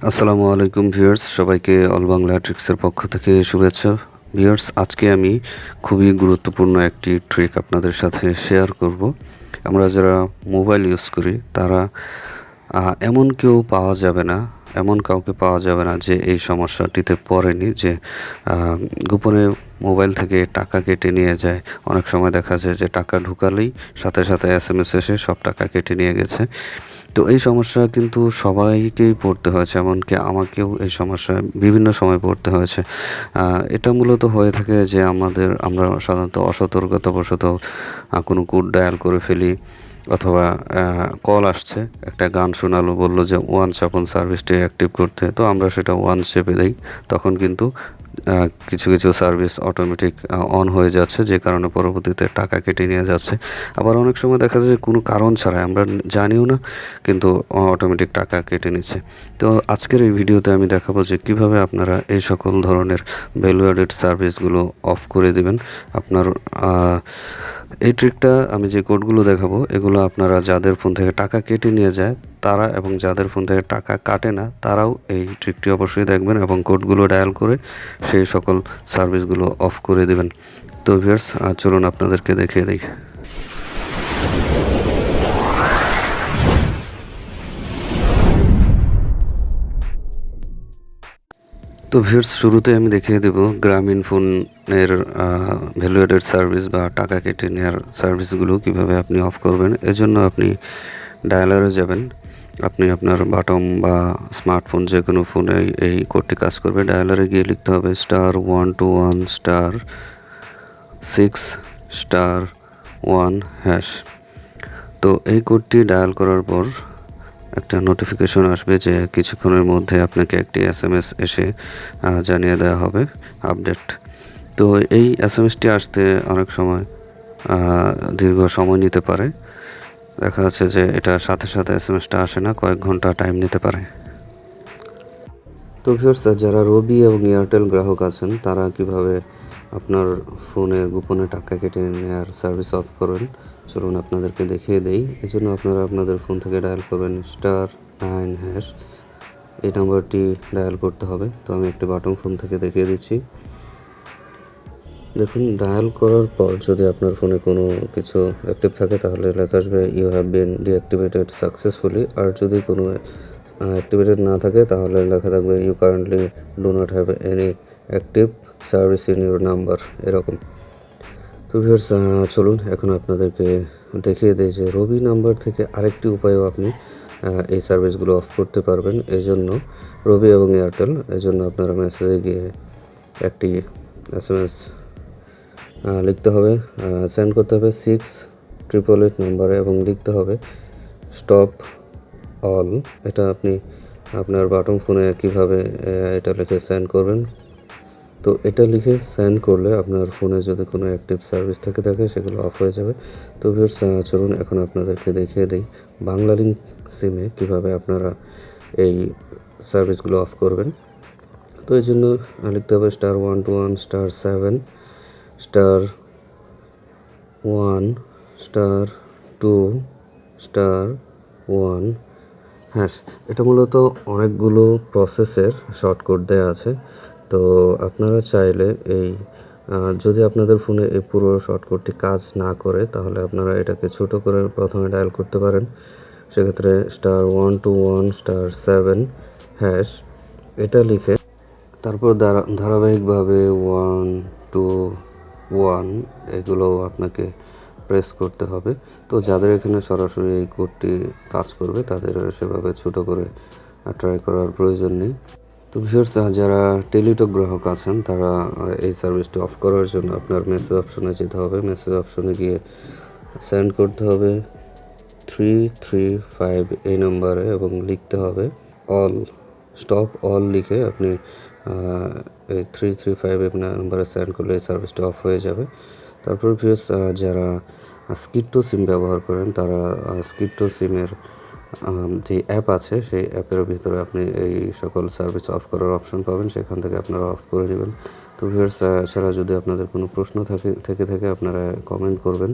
আসসালামু আলাইকুম ভিউয়ার্স, সবাইকে অল বাংলা ট্রিক্সের পক্ষ থেকে শুভেচ্ছা। ভিউয়ার্স, আজকে আমি খুবই গুরুত্বপূর্ণ একটি ট্রিক আপনাদের সাথে শেয়ার করব। আমরা যারা মোবাইল ইউজ করি তারা এমন কাউকে পাওয়া যাবে না যে এই সমস্যাটিতে পড়েনি, যে গোপনে মোবাইল থেকে টাকা কেটে নিয়ে যায়। অনেক সময় দেখা যায় যে টাকা ঢুকালেই সাথে সাথে এসএমএস এসে সব টাকা কেটে নিয়ে গেছে। তো এই সমস্যা কিন্তু সবাইকেই পড়তে হয়েছে, এমনকি আমাকেও এই সমস্যায় বিভিন্ন সময় পড়তে হয়েছে। এটা মূলত হয়ে থাকে যে আমরা সাধারণত অসতর্কতাবশত কোনো কোড ডায়াল করে ফেলি, অথবা কল আসছে, একটা গান শোনালো, বললো যে ওয়ান্স আপন সার্ভিসটি অ্যাক্টিভ করতে, তো আমরা সেটা ওয়ান্স চেপে দিই। তখন কিন্তু কিছু কিছু সার্ভিস অটোমেটিক অন হয়ে যাচ্ছে, যে কারণে পরবর্তীতে টাকা কেটে নিয়ে যাচ্ছে। আবার অনেক সময় দেখা যায় কোনো কারণ ছাড়াই, আমরা জানিও না, কিন্তু অটোমেটিক টাকা কেটে নিচ্ছে। তো আজকের এই ভিডিওতে আমি দেখাবো যে কিভাবে আপনারা এই সকল ধরনের ভ্যালু অ্যাডেড সার্ভিসগুলো অফ করে দিবেন। আপনার এই ট্রিকটা আমি যে কোডগুলো দেখাবো, এগুলো আপনারা যাদের ফোন থেকে টাকা কেটে নিয়ে যায় তারা, এবং যাদের ফোন থেকে টাকা কাটে না তারাও এই ট্রিকটি অবশ্যই দেখবেন এবং কোডগুলো ডায়াল করে সেই সকল সার্ভিসগুলো অফ করে দেবেন। তো ভিউয়ার্স, চলুন আপনাদেরকে দেখিয়ে দিই। তো ভিউয়ার্স, শুরুতে আমি দেখিয়ে দেব গ্রামীণ ফোনের ভ্যালু অ্যাডেড সার্ভিস বা টাকা কেটে নেওয়ার সার্ভিসগুলো কিভাবে আপনি অফ করবেন। এজন্য আপনি ডায়ালারে যাবেন। আপনি আপনার বাটম বা স্মার্টফোন যে কোনো ফোনে এই কোডটি কাজ করবে। ডায়ালারে গিয়ে লিখতে হবে *121*6*1#। তো এই কোডটি ডায়াল করার পর একটা নোটিফিকেশন আসবে যে কিছুক্ষণের মধ্যে আপনাকে একটি এসএমএস এসে জানিয়ে দেওয়া হবে আপডেট। তো এই এসএমএসটি আসতে অনেক সময় দীর্ঘ সময় নিতে পারে। দেখা যাচ্ছে যে এটা সাথে সাথে এসএমএসটা আসে না, কয়েক ঘন্টা টাইম নিতে পারে। তো ভিউয়ার্স, যারা রবি এবং এয়ারটেল গ্রাহক আছেন তারা কিভাবে আপনার ফোনে গোপনে টাকা কেটে নেওয়ার সার্ভিস অফ করবেন, চলুন আপনাদেরকে দেখিয়ে দেই। এই জন্য আপনারা আপনাদের ফোন থেকে ডায়াল করবেন *9#। এই নাম্বারটি ডায়াল করতে হবে। তো আমি একটি বাটন ফোন থেকে দেখিয়ে দিচ্ছি। দেখুন, ডায়াল করার পর যদি আপনার ফোনে কোনো কিছু অ্যাক্টিভ থাকে তাহলে লেখা আসবে you have been deactivated successfully. আর যদি কোনো অ্যাক্টিভেটেড না থাকে তাহলে লেখা থাকবে you currently do not have any active service in your number, এরকম। তো ভিউয়ার্স, চলুন এখন আপনাদেরকে দেখিয়ে দিই যে রবি নাম্বার থেকে আরেকটি উপায়ও আপনি এই সার্ভিসগুলো অফ করতে পারবেন। এই জন্য রবি এবং এয়ারটেল, এই জন্য আপনারা মেসেজে গিয়ে একটি এসএমএস লিখতে হবে, সেন্ড করতে হবে 688 নাম্বারে, এবং লিখতে হবে স্টপ অল। এটা আপনি আপনার বাটন ফোনে কীভাবে এটা লিখে সেন্ড করবেন। তো এটা লিখে সেন্ড করলে আপনার ফোনে যদি কোনো অ্যাক্টিভ সার্ভিস থাকে সেগুলো অফ হয়ে যাবে। তো ভিউয়ার্স, চলুন এখন আপনাদেরকে দেখিয়ে দিই বাংলা লিঙ্ক সিমে কীভাবে আপনারা এই সার্ভিসগুলো অফ করবেন। তো এই জন্য লিখতে হবে *121*7*1*2*1#। এটা মূলত অনেকগুলো প্রসেসের শর্টকাট দেওয়া আছে। তো আপনারা চাইলে যদি আপনাদের ফোনে এই পুরো শর্টকাটটি কাজ না করে তাহলে আপনারা এটাকে ছোট করে প্রথমে ডায়াল করতে পারেন। সেক্ষেত্রে *121*7# এটা লিখে তারপর ধারাবাহিকভাবে 1, 2, 1 এগুলো আপনাকে প্রেস করতে হবে। তো যাদের এখানে সরাসরি এই কোডটি কাজ করবে তাদের সেভাবে ছোট করে ট্রাই করার প্রয়োজন নেই। তো ভিউয়ার্স, যারা টেলিটক গ্রাহক আছেন তারা এই সার্ভিসটি অফ করার জন্য আপনার মেসেজ অপশনে যেতে হবে। মেসেজ অপশনে গিয়ে সেন্ড করতে হবে 335 এই নাম্বারে, এবং লিখতে হবে অল। স্টপ অল লিখে আপনি এই 335 নাম্বারে সেন্ড করলে এই সার্ভিসটা অফ হয়ে যাবে। তারপর ভিউয়ার্স, যারা স্কিট্টো সিম ব্যবহার করেন তারা স্কিট্টো সিমের যে অ্যাপ আছে সেই অ্যাপের ভিতরে আপনি এই সকল সার্ভিস অফ করার অপশন পাবেন, সেখান থেকে আপনারা অফ করে নেবেন। তো ভিউয়ার্স, এছাড়া যদি আপনাদের কোনো প্রশ্ন থাকে আপনারা কমেন্ট করবেন।